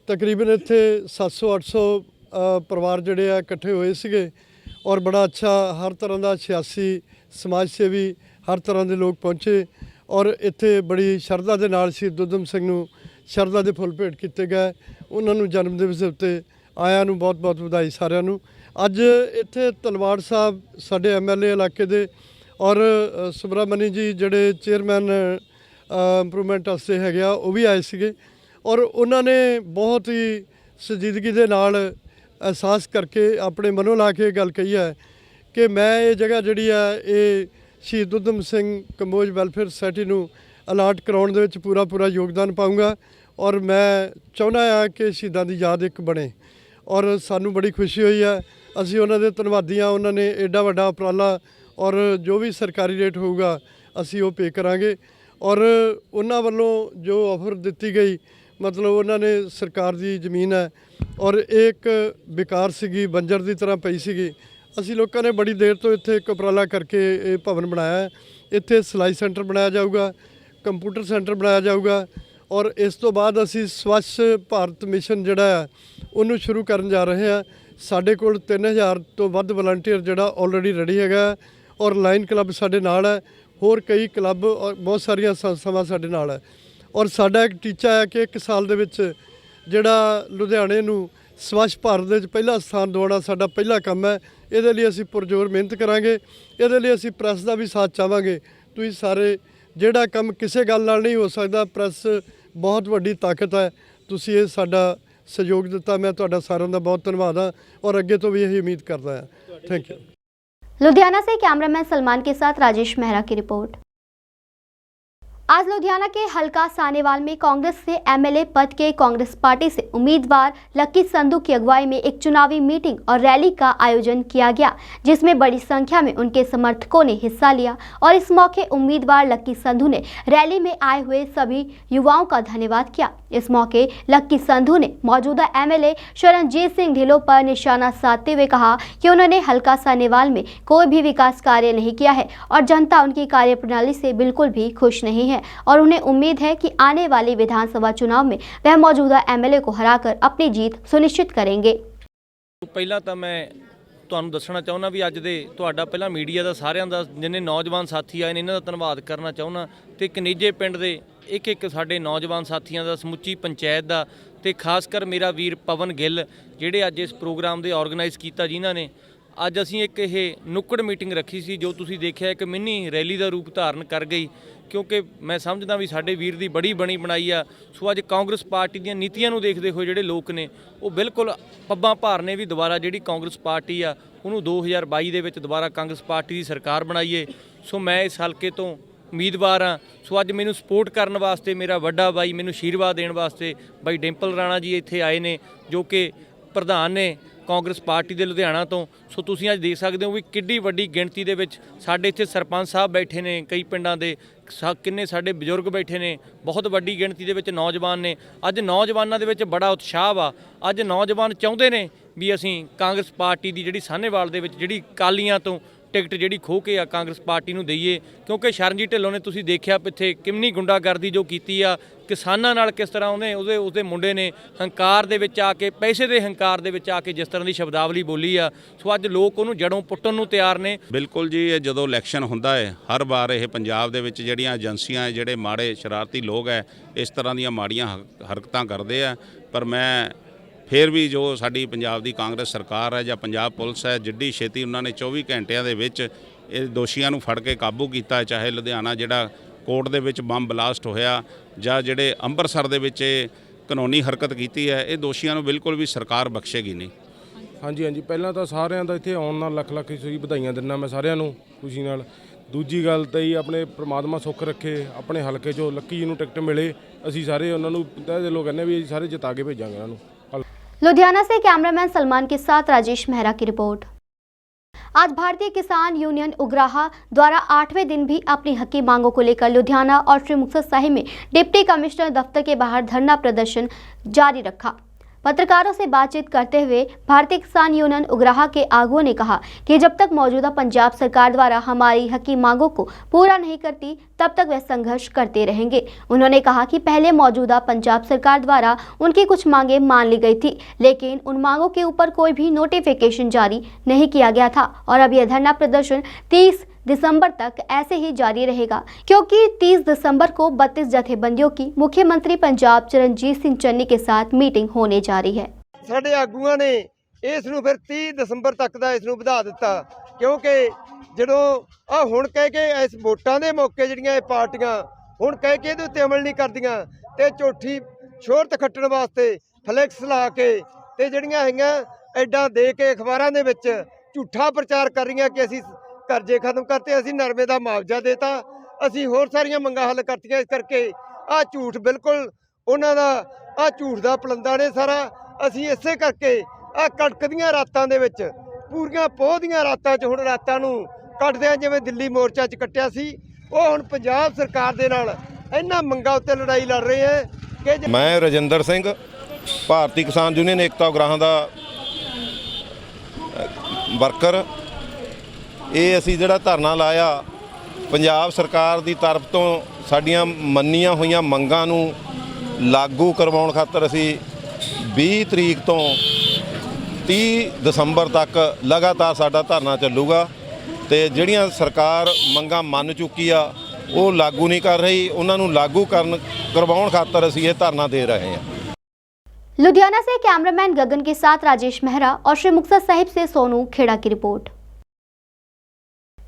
तकरीबन इत्थे 700-800 परिवार जोड़े आ इकट्ठे हुए सीगे और बड़ा अच्छा हर तरह का सियासी समाज सेवी हर तरह के लोग पहुँचे और इत्थे बड़ी शरधा के नाल शहीद उधम सिंह नूं शरधा के फुल भेंट किए गए। उन्होंने जन्म दिवस उत्ते आया नूं बहुत बहुत बधाई सारिਆਂ ਨੂੰ। अज इत्थे तलवाड़ साहब साडे MLA इलाके दे और सुब्रमणी जी जोड़े चेयरमैन इंप्रूवमेंट वास्ते है वो भी आए सीगे और उन्होंने बहुत ही संजीदगी के नाल एहसास करके अपने मनों ला के गल कही है कि मैं ये जगह जी है ये शहीद उधम सिंह कंबोज वेलफेयर सोसाइटी नूं अलाट कराउण दे विच पूरा पूरा योगदान पाऊँगा और मैं चाहुंदा हाँ कि शहीदां दी याद एक बने और सानू बड़ी खुशी हुई है। असीं उन्हां दे धन्नवादी हाँ। उन्होंने एडा वड्डा उपराला और जो भी सरकारी रेट होगा असीं वो पे करांगे और उन्हां वल्लों जो ऑफर दित्ती गई मतलब उन्होंने सरकार की जमीन है और एक बेकार सीगी बंजर की तरह पई सीगी। असी लोगों ने बड़ी देर तो इत्थे एक उपराला करके ये भवन बनाया है। इत्थे सिलाई सेंटर बनाया जाऊगा, कंप्यूटर सेंटर बनाया जाऊगा और इस तो बाद असी स्वच्छ भारत मिशन जिहड़ा है उन्होंने शुरू करन जा रहे हैं। साडे कोल 3000 तो वध वलंटियर जिहड़ा ऑलरेडी रेडी है और लाइन क्लब साडे नाल है, होर कई क्लब और बहुत सारिया संस्थावां साडे नाल है और साडा एक टीचा है कि 1 साल दे विच जिहड़ा लुधियाणे नूं स्वच्छ भारत दे विच पहला स्थान दिवाउणा साडा पहला काम है। इहदे लई असीं पुरजोर मेहनत करांगे। इहदे लई असीं प्रैस दा भी साथ चाहांगे। तुसीं सारे जिहड़ा काम किसी गल नाल नहीं हो सकदा, प्रैस बहुत वड्डी ताकत है। तुसीं इह साडा सहयोग दिता, मैं तुहाडा सारिਆਂ ਦਾ बहुत धन्नवाद हाँ और अगे तो भी यही उम्मीद करदा हां। Thank you.
लुधियाना से कैमरामैन सलमान के साथ राजेश मेहरा की रिपोर्ट। आज लुधियाना के हलका सानेवाल में कांग्रेस से एमएलए पद के कांग्रेस पार्टी से उम्मीदवार लक्की संधू की अगुवाई में एक चुनावी मीटिंग और रैली का आयोजन किया गया, जिसमें बड़ी संख्या में उनके समर्थकों ने हिस्सा लिया। और इस मौके उम्मीदवार लक्की संधू ने रैली में आए हुए सभी युवाओं का धन्यवाद किया। इस मौके लक्की संधू ने मौजूदा एमएलए शरणजीत सिंह ढिल्लों पर निशाना साधते हुए कहा कि उन्होंने हलका सानेवाल में कोई भी विकास कार्य नहीं किया है और जनता उनकी कार्यप्रणाली से बिल्कुल भी खुश नहीं है और उन्हें उम्मीद है कि आने वाली विधानसभा चुनाव में वह मौजूदा एमएलए को हराकर अपनी जीत सुनिश्चित करेंगे।
ਪਹਿਲਾਂ ਤਾਂ ਮੈਂ ਤੁਹਾਨੂੰ ਦੱਸਣਾ ਚਾਹੁੰਦਾ ਵੀ ਅੱਜ ਦੇ ਤੁਹਾਡਾ ਪਹਿਲਾਂ ਮੀਡੀਆ ਦਾ ਸਾਰਿਆਂ ਦਾ ਜਿੰਨੇ ਨੌਜਵਾਨ ਸਾਥੀ ਆਏ ਨੇ ਇਹਨਾਂ ਦਾ ਧੰਨਵਾਦ ਕਰਨਾ ਚਾਹੁੰਦਾ ਤੇ ਕਨੇਜੇ ਪਿੰਡ ਦੇ ਇੱਕ ਸਾਡੇ ਨੌਜਵਾਨ ਸਾਥੀਆਂ ਦਾ ਸਮੁੱਚੀ ਪੰਚਾਇਤ ਦਾ ਤੇ ਖਾਸ ਕਰ ਮੇਰਾ ਵੀਰ ਪਵਨ ਗਿੱਲ ਜਿਹੜੇ ਅੱਜ ਇਸ ਪ੍ਰੋਗਰਾਮ ਦੇ ਆਰਗੇਨਾਈਜ਼ ਕੀਤਾ ਜਿਨ੍ਹਾਂ ਨੇ ਅੱਜ ਅਸੀਂ ਇੱਕ ਇਹ ਨੁੱਕੜ ਮੀਟਿੰਗ ਰੱਖੀ ਸੀ ਜੋ ਤੁਸੀਂ ਦੇਖਿਆ ਇੱਕ ਮਿੰਨੀ ਰੈਲੀ ਦਾ ਰੂਪ ਧਾਰਨ ਕਰ ਗਈ ਕਿਉਂਕਿ ਮੈਂ ਸਮਝਦਾ ਵੀ ਸਾਡੇ ਵੀਰ ਦੀ ਬੜੀ ਬਣੀ ਬਣਾਈ ਆ। ਸੋ ਅੱਜ ਕਾਂਗਰਸ ਪਾਰਟੀ ਦੀਆਂ ਨੀਤੀਆਂ ਨੂੰ ਦੇਖਦੇ ਹੋਏ ਜਿਹੜੇ ਲੋਕ ਨੇ ਉਹ ਬਿਲਕੁਲ ਪੱਬਾਂ ਭਾਰ ਨੇ ਵੀ ਦੁਬਾਰਾ ਜਿਹੜੀ ਕਾਂਗਰਸ ਪਾਰਟੀ ਆ ਉਹਨੂੰ 2022 ਦੇ ਵਿੱਚ ਦੁਬਾਰਾ ਕਾਂਗਰਸ ਪਾਰਟੀ ਦੀ ਸਰਕਾਰ ਬਣਾਈਏ। ਸੋ ਮੈਂ ਇਸ ਹਲਕੇ ਤੋਂ ਉਮੀਦਵਾਰ ਹਾਂ। ਸੋ ਅੱਜ ਮੈਨੂੰ ਸਪੋਰਟ ਕਰਨ ਵਾਸਤੇ ਮੇਰਾ ਵੱਡਾ ਬਾਈ ਮੈਨੂੰ ਆਸ਼ੀਰਵਾਦ ਦੇਣ ਵਾਸਤੇ ਬਾਈ ਡਿੰਪਲ ਰਾਣਾ ਜੀ ਇੱਥੇ ਆਏ ਨੇ ਜੋ ਕਿ ਪ੍ਰਧਾਨ ਨੇ ਕਾਂਗਰਸ ਪਾਰਟੀ ਦੇ ਲੁਧਿਆਣਾ ਤੋਂ। ਸੋ ਤੁਸੀਂ ਅੱਜ ਦੇਖ ਸਕਦੇ ਹੋ ਵੀ ਕਿੱਡੀ ਵੱਡੀ ਗਿਣਤੀ ਦੇ ਵਿੱਚ ਸਾਡੇ ਇੱਥੇ ਸਰਪੰਚ ਸਾਹਿਬ ਬੈਠੇ ਨੇ, ਕਈ ਪਿੰਡਾਂ ਦੇ ਕਿੰਨੇ ਸਾਡੇ ਬਜ਼ੁਰਗ ਬੈਠੇ ਨੇ, ਬਹੁਤ ਵੱਡੀ ਗਿਣਤੀ ਦੇ ਵਿੱਚ ਨੌਜਵਾਨ ਨੇ। ਅੱਜ ਨੌਜਵਾਨਾਂ ਦੇ ਵਿੱਚ ਬੜਾ ਉਤਸ਼ਾਹ ਵਾ। ਅੱਜ ਨੌਜਵਾਨ ਚਾਹੁੰਦੇ ਨੇ ਵੀ ਅਸੀਂ ਕਾਂਗਰਸ ਪਾਰਟੀ ਦੀ ਜਿਹੜੀ ਸਾਹਨੇਵਾਲ ਦੇ ਵਿੱਚ ਜਿਹੜੀ ਕਾਲੀਆਂ ਤੋਂ ਟਿਕਟ ਜਿਹੜੀ ਖੋਹ ਕੇ ਆ ਕਾਂਗਰਸ ਪਾਰਟੀ ਨੂੰ ਦਈਏ ਕਿਉਂਕਿ ਸ਼ਰਨਜੀਤ ਢਿੱਲੋਂ ਨੇ ਤੁਸੀਂ ਦੇਖਿਆ ਪਿੱਛੇ ਕਿੰਨੀ ਗੁੰਡਾਗਰਦੀ ਜੋ ਕੀਤੀ ਆ ਕਿਸਾਨਾਂ ਨਾਲ, ਕਿਸ ਤਰ੍ਹਾਂ ਉਹਦੇ ਮੁੰਡੇ ਨੇ ਹੰਕਾਰ ਦੇ ਵਿੱਚ ਆ ਕੇ ਪੈਸੇ ਦੇ ਹੰਕਾਰ ਦੇ ਵਿੱਚ ਆ ਕੇ ਜਿਸ ਤਰ੍ਹਾਂ ਦੀ ਸ਼ਬਦਾਵਲੀ ਬੋਲੀ ਆ। ਸੋ ਅੱਜ ਲੋਕ ਉਹਨੂੰ ਜੜੋਂ ਪੁੱਟਣ ਨੂੰ ਤਿਆਰ ਨੇ।
ਬਿਲਕੁਲ ਜੀ, ਇਹ ਜਦੋਂ ਇਲੈਕਸ਼ਨ ਹੁੰਦਾ ਹੈ ਹਰ ਵਾਰ ਇਹ ਪੰਜਾਬ ਦੇ ਵਿੱਚ ਜਿਹੜੀਆਂ ਏਜੰਸੀਆਂ ਜਿਹੜੇ ਮਾੜੇ ਸ਼ਰਾਰਤੀ ਲੋਕ ਹੈ ਇਸ ਤਰ੍ਹਾਂ ਦੀਆਂ ਮਾੜੀਆਂ ਹਰਕਤਾਂ ਕਰਦੇ ਆ। ਪਰ ਮੈਂ ਫਿਰ ਵੀ ਜੋ ਸਾਡੀ ਪੰਜਾਬ ਦੀ ਕਾਂਗਰਸ ਸਰਕਾਰ ਹੈ ਜਾਂ ਪੰਜਾਬ ਪੁਲਿਸ ਹੈ ਜਿੱਡੀ ਛੇਤੀ ਉਹਨਾਂ ਨੇ 24 ਘੰਟਿਆਂ ਦੇ ਵਿੱਚ ਇਹ ਦੋਸ਼ੀਆਂ ਨੂੰ ਫੜ ਕੇ ਕਾਬੂ ਕੀਤਾ, ਚਾਹੇ ਲੁਧਿਆਣਾ ਜਿਹੜਾ ਕੋਰਟ ਦੇ ਵਿੱਚ ਬੰਬ ਬਲਾਸਟ ਹੋਇਆ ਜਾਂ ਜਿਹੜੇ ਅੰਮ੍ਰਿਤਸਰ ਦੇ ਵਿੱਚ ਇਹ ਕਾਨੂੰਨੀ ਹਰਕਤ ਕੀਤੀ ਹੈ, ਇਹ ਦੋਸ਼ੀਆਂ ਨੂੰ ਬਿਲਕੁਲ ਵੀ ਸਰਕਾਰ ਬਖਸ਼ੇਗੀ ਨਹੀਂ।
ਹਾਂਜੀ, ਪਹਿਲਾਂ ਤਾਂ ਸਾਰਿਆਂ ਦਾ ਇੱਥੇ ਆਉਣ ਨਾਲ ਲੱਖ ਤੁਸੀਂ ਵਧਾਈਆਂ ਦਿੰਦਾ ਮੈਂ ਸਾਰਿਆਂ ਨੂੰ ਖੁਸ਼ੀ ਨਾਲ। ਦੂਜੀ ਗੱਲ ਤਾਂ ਹੀ ਆਪਣੇ ਪ੍ਰਮਾਤਮਾ ਸੁੱਖ ਰੱਖੇ, ਆਪਣੇ ਹਲਕੇ 'ਚੋਂ ਲੱਕੀ ਜੀ ਨੂੰ ਟਿਕਟ ਮਿਲੇ, ਅਸੀਂ ਸਾਰੇ ਉਹਨਾਂ ਨੂੰ ਤਹਿ ਦਿਲੋਂ ਕਹਿੰਦੇ ਵੀ ਸਾਰੇ ਜਿਤਾ ਕੇ ਭੇਜਾਂਗੇ ਉਹਨਾਂ ਨੂੰ।
लुधियाना से कैमरामैन सलमान के साथ राजेश मेहरा की रिपोर्ट। आज भारतीय किसान यूनियन उग्राहा द्वारा 8वें दिन भी अपनी हकी मांगों को लेकर लुधियाना और श्री मुक्तसर साहिब में डिप्टी कमिश्नर दफ्तर के बाहर धरना प्रदर्शन जारी रखा। पत्रकारों से बातचीत करते हुए भारतीय किसान यूनियन उग्राहा के आगुओं ने कहा कि जब तक मौजूदा पंजाब सरकार द्वारा हमारी हकी मांगों को पूरा नहीं करती तब तक वह संघर्ष करते रहेंगे। उन्होंने कहा कि पहले मौजूदा पंजाब सरकार द्वारा उनकी कुछ मांगें मान ली गई थी, लेकिन उन मांगों के ऊपर कोई भी नोटिफिकेशन जारी नहीं किया गया था और अब यह धरना प्रदर्शन 30 दिसंबर तक ऐसे ही जारी रहेगा क्योंकि 30 दिसंबर को 32 जथेबंदियों की मुख्यमंत्री पंजाब चरणजीत सिंह चन्नी के साथ मीटिंग होने जा रही है।
ਸਾਡੇ ਆਗੂਆਂ ਨੇ ਇਸ ਨੂੰ ਫਿਰ 30 ਦਸੰਬਰ ਤੱਕ ਦਾ ਇਸ ਨੂੰ ਵਧਾ ਦਿੱਤਾ ਕਿਉਂਕਿ ਜਦੋਂ ਆ ਹੁਣ ਕਹਿ ਕੇ ਇਸ ਵੋਟਾਂ ਦੇ ਮੌਕੇ ਜਿਹੜੀਆਂ ਇਹ ਪਾਰਟੀਆਂ ਹੁਣ ਕਹਿ ਕੇ ਇਹਦੇ ਉੱਤੇ ਅਮਲ ਨਹੀਂ ਕਰਦੀਆਂ ਤੇ ਝੂਠੀ ਸ਼ੋਹਰਤ ਖੱਟਣ ਵਾਸਤੇ ਫਲੈਕਸ ਲਾ ਕੇ ਤੇ ਜਿਹੜੀਆਂ ਹੈਗੀਆਂ ਐਡਾਂ ਦੇ ਕੇ ਅਖਬਾਰਾਂ ਦੇ ਵਿੱਚ ਝੂਠਾ ਪ੍ਰਚਾਰ ਕਰ ਰਹੀਆਂ ਕਿ ਅਸੀਂ ਕਰਜ਼ੇ ਖਤਮ ਕਰਤੇ, ਅਸੀਂ ਨਰਮੇ ਦਾ ਮੁਆਵਜ਼ਾ ਦੇਤਾ, ਅਸੀਂ ਹੋਰ ਸਾਰੀਆਂ ਮੰਗਾਂ ਹੱਲ ਕਰਤੀਆਂ। ਇਸ ਕਰਕੇ ਆ ਝੂਠ ਬਿਲਕੁਲ ਉਹਨਾਂ ਦਾ ਆ ਝੂਠ ਦਾ ਪਲੰਦਾ ਨੇ ਸਾਰਾ। ਅਸੀਂ ਇਸੇ ਕਰਕੇ ਆ ਕੜਕਦੀਆਂ ਰਾਤਾਂ ਦੇ ਵਿੱਚ ਪੂਰੀਆਂ ਪੋਹ ਦੀਆਂ ਰਾਤਾਂ 'ਚ ਹੁਣ ਰਾਤਾਂ ਨੂੰ ਕੱਟਦੇ ਆ ਜਿਵੇਂ ਦਿੱਲੀ ਮੋਰਚਾ 'ਚ ਕੱਟਿਆ ਸੀ। ਉਹ ਹੁਣ ਪੰਜਾਬ ਸਰਕਾਰ ਦੇ ਨਾਲ ਇਹਨਾਂ ਮੰਗਾਂ ਉੱਤੇ ਲੜਾਈ ਲੜ ਰਹੇ ਹੈ ਕਿ
ਮੈਂ ਰਜਿੰਦਰ ਸਿੰਘ ਭਾਰਤੀ ਕਿਸਾਨ ਯੂਨੀਅਨ ਏਕਤਾ ਉਗਰਾਹਾਂ ਦਾ ਵਰਕਰ। ਇਹ ਅਸੀਂ ਜਿਹੜਾ ਧਰਨਾ ਲਾਇਆ ਪੰਜਾਬ ਸਰਕਾਰ ਦੀ ਤਰਫ ਤੋਂ ਸਾਡੀਆਂ ਮੰਨੀਆਂ ਹੋਈਆਂ ਮੰਗਾਂ ਨੂੰ ਲਾਗੂ ਕਰਵਾਉਣ ਖਾਤਰ ਅਸੀਂ 20 ਤਰੀਕ ਤੋਂ 30 ਦਸੰਬਰ ਤੱਕ ਲਗਾਤਾਰ ਸਾਡਾ ਧਰਨਾ ਚੱਲੂਗਾ ਤੇ ਜਿਹੜੀਆਂ ਸਰਕਾਰ ਮੰਗਾਂ ਮੰਨ ਚੁੱਕੀ ਆ ਉਹ ਲਾਗੂ ਨਹੀਂ ਕਰ ਰਹੀ, ਉਹਨਾਂ ਨੂੰ ਲਾਗੂ ਕਰਵਾਉਣ ਖਾਤਰ ਅਸੀਂ ਇਹ ਧਰਨਾ ਦੇ ਰਹੇ ਹਾਂ।
लुधियाना से कैमरामैन गगन के साथ राजेश मेहरा और श्री मुक्तसर साहिब से सोनू खेड़ा की report.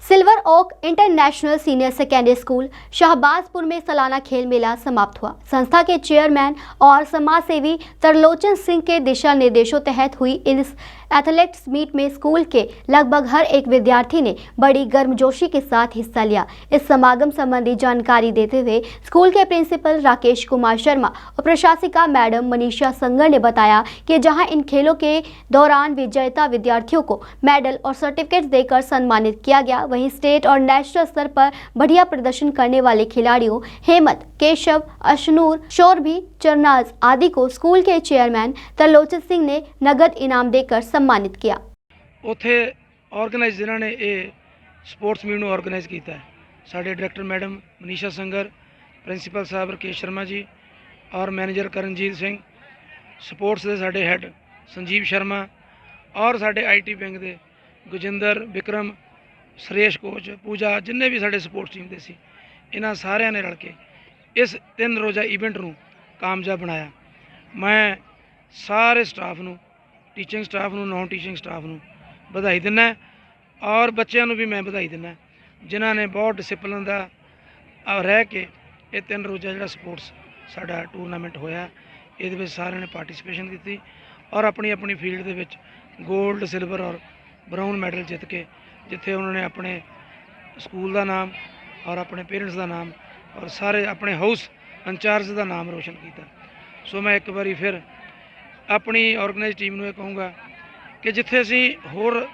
Silver Oak International Senior Secondary School Shahbazpur में सालाना खेल मेला समाप्त हुआ। संस्था के चेयरमैन और समाज सेवी तरलोचन सिंह के दिशा निर्देशों तहत हुई इस एथलेटिक्स मीट में स्कूल के लगभग हर एक विद्यार्थी ने बड़ी गर्मजोशी के साथ हिस्सा लिया। इस समागम संबंधी जानकारी देते हुए स्कूल के प्रिंसिपल राकेश कुमार शर्मा और प्रशासिका मैडम मनीषा संगर ने बताया कि जहां इन खेलों के दौरान विजेता विद्यार्थियों को मेडल और सर्टिफिकेट देकर सम्मानित किया गया, वहीं स्टेट और नेशनल स्तर पर बढ़िया प्रदर्शन करने वाले खिलाड़ियों हेमंत, केशव, अशनूर, शौरभी, चरनाज आदि को स्कूल के चेयरमैन तरलोचन सिंह ने नगद इनाम देकर सम्मानित किया।
ਉੱਥੇ ਆਰਗੇਨਾਈਜ਼ ਜਿਨ੍ਹਾਂ ਨੇ ਇਹ ਸਪੋਰਟਸ ਮੀਟ ਨੂੰ ਆਰਗੇਨਾਈਜ਼ ਕੀਤਾ ਹੈ ਸਾਡੇ ਡਾਇਰੈਕਟਰ ਮੈਡਮ ਮਨੀਸ਼ਾ ਸੰਗਰ, ਪ੍ਰਿੰਸੀਪਲ ਸਾਹਿਬ ਰਕੇਸ਼ ਸ਼ਰਮਾ ਜੀ ਔਰ ਮੈਨੇਜਰ ਕਰਨਜੀਤ ਸਿੰਘ, ਸਪੋਰਟਸ ਦੇ ਸਾਡੇ ਹੈੱਡ ਸੰਜੀਵ ਸ਼ਰਮਾ ਔਰ ਸਾਡੇ ਆਈਟੀ ਵਿੰਗ ਦੇ ਗੁਜਿੰਦਰ, ਵਿਕਰਮ, ਸੁਰੇਸ਼ ਕੋਚ, ਪੂਜਾ, ਜਿੰਨੇ ਵੀ ਸਾਡੇ ਸਪੋਰਟਸ ਟੀਮ ਦੇ ਸੀ, ਇਹਨਾਂ ਸਾਰਿਆਂ ਨੇ ਰਲ ਕੇ ਇਸ 3 ਰੋਜ਼ਾ ਇਵੈਂਟ ਨੂੰ ਕਾਮਯਾਬ ਬਣਾਇਆ। ਮੈਂ ਸਾਰੇ ਸਟਾਫ ਨੂੰ, ਟੀਚਿੰਗ ਸਟਾਫ ਨੂੰ, ਨੌਨ ਟੀਚਿੰਗ ਸਟਾਫ ਨੂੰ ਵਧਾਈ ਦਿੰਦਾ ਔਰ ਬੱਚਿਆਂ ਨੂੰ ਵੀ ਮੈਂ ਵਧਾਈ ਦਿੰਦਾ ਜਿਨ੍ਹਾਂ ਨੇ ਬਹੁਤ ਡਿਸਿਪਲਿਨ ਦਾ ਰਹਿ ਕੇ ਇਹ 3 ਰੋਜ਼ਾ ਜਿਹੜਾ ਸਪੋਰਟਸ ਸਾਡਾ ਟੂਰਨਾਮੈਂਟ ਹੋਇਆ ਇਹਦੇ ਵਿੱਚ ਸਾਰਿਆਂ ਨੇ ਪਾਰਟਿਸਿਪੇਸ਼ਨ ਕੀਤੀ ਔਰ ਆਪਣੀ ਆਪਣੀ ਫੀਲਡ ਦੇ ਵਿੱਚ ਗੋਲਡ, ਸਿਲਵਰ ਔਰ ਬਰਾਊਨ ਮੈਡਲ ਜਿੱਤ ਕੇ ਜਿੱਥੇ ਉਹਨਾਂ ਨੇ ਆਪਣੇ ਸਕੂਲ ਦਾ ਨਾਮ ਔਰ ਆਪਣੇ ਪੇਰੈਂਟਸ ਦਾ ਨਾਮ ਔਰ ਸਾਰੇ ਆਪਣੇ ਹਾਊਸ ਇੰਚਾਰਜ ਦਾ ਨਾਮ ਰੋਸ਼ਨ ਕੀਤਾ। ਸੋ ਮੈਂ ਇੱਕ ਵਾਰੀ ਫਿਰ ਆਪਣੀ ਆਰਗੇਨਾਈਜ਼ ਟੀਮ ਨੂੰ ਇਹ ਕਹੂੰਗਾ ਕਿ ਜਿੱਥੇ ਅਸੀਂ ਹੋਰ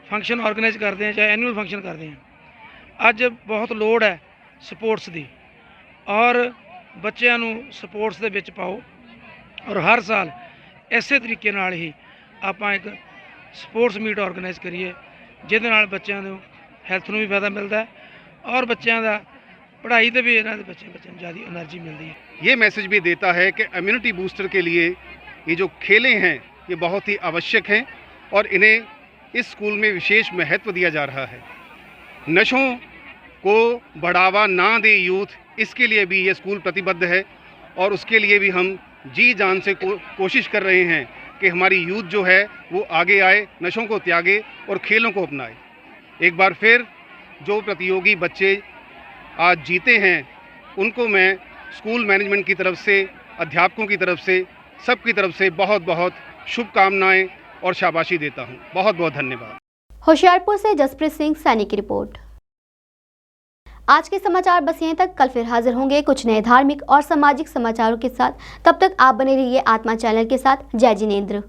ਫੰਕਸ਼ਨ ਆਰਗੇਨਾਈਜ਼ ਕਰਦੇ ਹਾਂ, ਚਾਹੇ ਐਨੂਅਲ ਫੰਕਸ਼ਨ ਕਰਦੇ ਹਾਂ, ਅੱਜ ਬਹੁਤ ਲੋੜ ਹੈ ਸਪੋਰਟਸ ਦੀ ਔਰ ਬੱਚਿਆਂ ਨੂੰ ਸਪੋਰਟਸ ਦੇ ਵਿੱਚ ਪਾਓ ਔਰ ਹਰ ਸਾਲ ਇਸੇ ਤਰੀਕੇ ਨਾਲ ਹੀ ਆਪਾਂ ਇੱਕ ਸਪੋਰਟਸ ਮੀਟ ਆਰਗੇਨਾਈਜ਼ ਕਰੀਏ ਜਿਹਦੇ ਨਾਲ ਬੱਚਿਆਂ ਨੂੰ ਹੈਲਥ ਨੂੰ ਵੀ ਫਾਇਦਾ ਮਿਲਦਾ ਔਰ ਬੱਚਿਆਂ ਦਾ पढ़ाई से भी इन्होंने बच्चों में ज़्यादा एनर्जी मिलती है।
ये मैसेज भी देता है कि इम्यूनिटी बूस्टर के लिए ये जो खेलें हैं ये बहुत ही आवश्यक हैं और इन्हें इस स्कूल में विशेष महत्व दिया जा रहा है। नशों को बढ़ावा ना दे यूथ, इसके लिए भी ये स्कूल प्रतिबद्ध है और उसके लिए भी हम जी जान से कोशिश कर रहे हैं कि हमारी यूथ जो है वो आगे आए, नशों को त्यागे और खेलों को अपनाए। एक बार फिर जो प्रतियोगी बच्चे आज जीते हैं उनको मैं स्कूल मैनेजमेंट की तरफ से, अध्यापकों की तरफ से, सबकी तरफ से बहुत बहुत शुभकामनाएं और शाबाशी देता हूं। बहुत बहुत धन्यवाद।
होशियारपुर से जसप्रीत सिंह सैनी की रिपोर्ट। आज के समाचार बस यहीं तक। कल फिर हाजिर होंगे कुछ नए धार्मिक और सामाजिक समाचारों के साथ। तब तक आप बने रहिए आत्मा चैनल के साथ। जय जिनेंद्र।